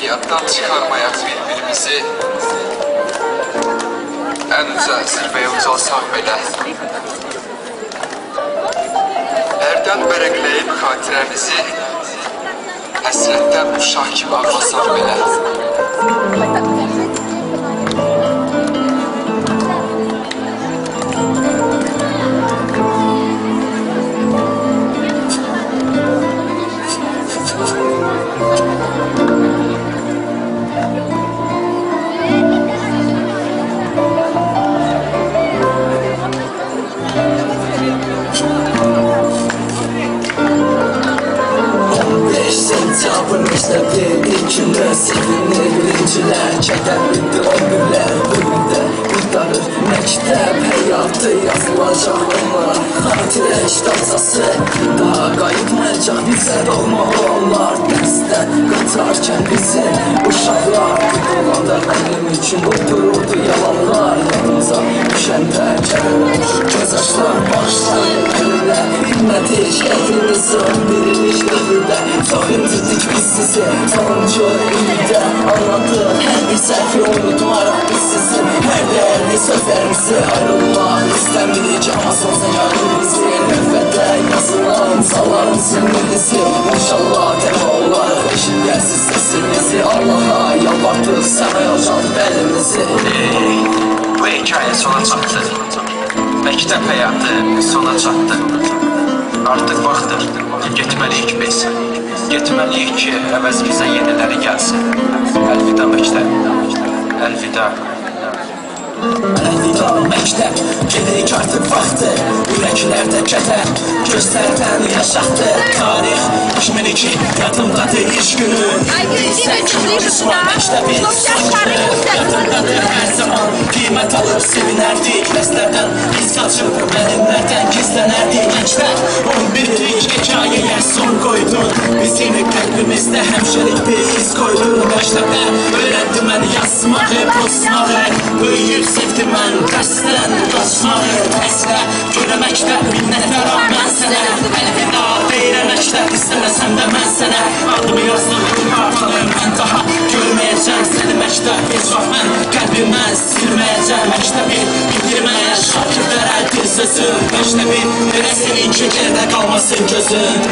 Yaddan çıkarmayak birbirimizi, en uca zirveye ucalsaq belə. Hərdən vərəqləyib xatirəmizi, həsrətdən uşaq kimi ağlasaq belə. Sabırmışda dedikini sevinir birinciler. Keder bitti o günler bölümde kurtarır məktəb həyatı yazılacaq onlara. Xatirə kitabçası daha qayıtmayacaq. Bizə doğmalı onlar dərsdən qatarkən bizim uşaqlar olanda mənim üçün otururdu yalanlar. Yanımıza düşəndə göz açlar başlayır güllə. Bilmədik evimizin biriniz dövrdə. Çox indirdik biz sizi sonuncu ildə. Anladık hər bir səhvi unutmaraq biz sizin hər dəyərli sözlərimizi. Ayrılmaq istəmirik ama son zəyanı bizi. Növbədə yazılan salların silminizi. İnşallah dəmə olarıq eşidərsiz səsinizi. Allaha yalvartıq sənə yalçaldıq əlimizi. Bu hikayə sona çatdı. Məktəb həyatı sona çatdı. Artıq vaxtdır, getməliyik biz. Getməliyik ki, əvəzimizə yeniləri gəlsin. Əlvida məktəb, əlvida. Əlvida məktəb, gedirik artıq vaxtı. Ürəklərdə kədər, gözlərdən yaşaqdı. Tarix 2002, yadımdadır iş günü. Deyilsən ki, konuşma məktəbin son günü. Yadımdadır hər zaman, qiymət alıb sevinərdik. Dərslərdən biz qaçıb, müəllimlərdən gizlənərdik. Gənclər, 11-lik hekayəyə son qoydun. Bizim qəlbimizdə həmşəlikdir, iz qoydun. Məktəbdə öyrəndi məni yazmağı, pozmağı. Böyüyüb sevdi mən dərsdən qaçmağı. Əslə görə məktəb minnətləram mən sənə. Əlvida deyirəm məktəb, istəməsəm də mən sənə. Adımı yazdım artanı mən daha görməyəcəm səni məktəb. Heç vaxt mən qəlbimdən silməyəcəm məktəbi. Bitirməyə şakirlərə bir sözüm. Məktəbi verə senin ki, gerdə qalmasın gözün.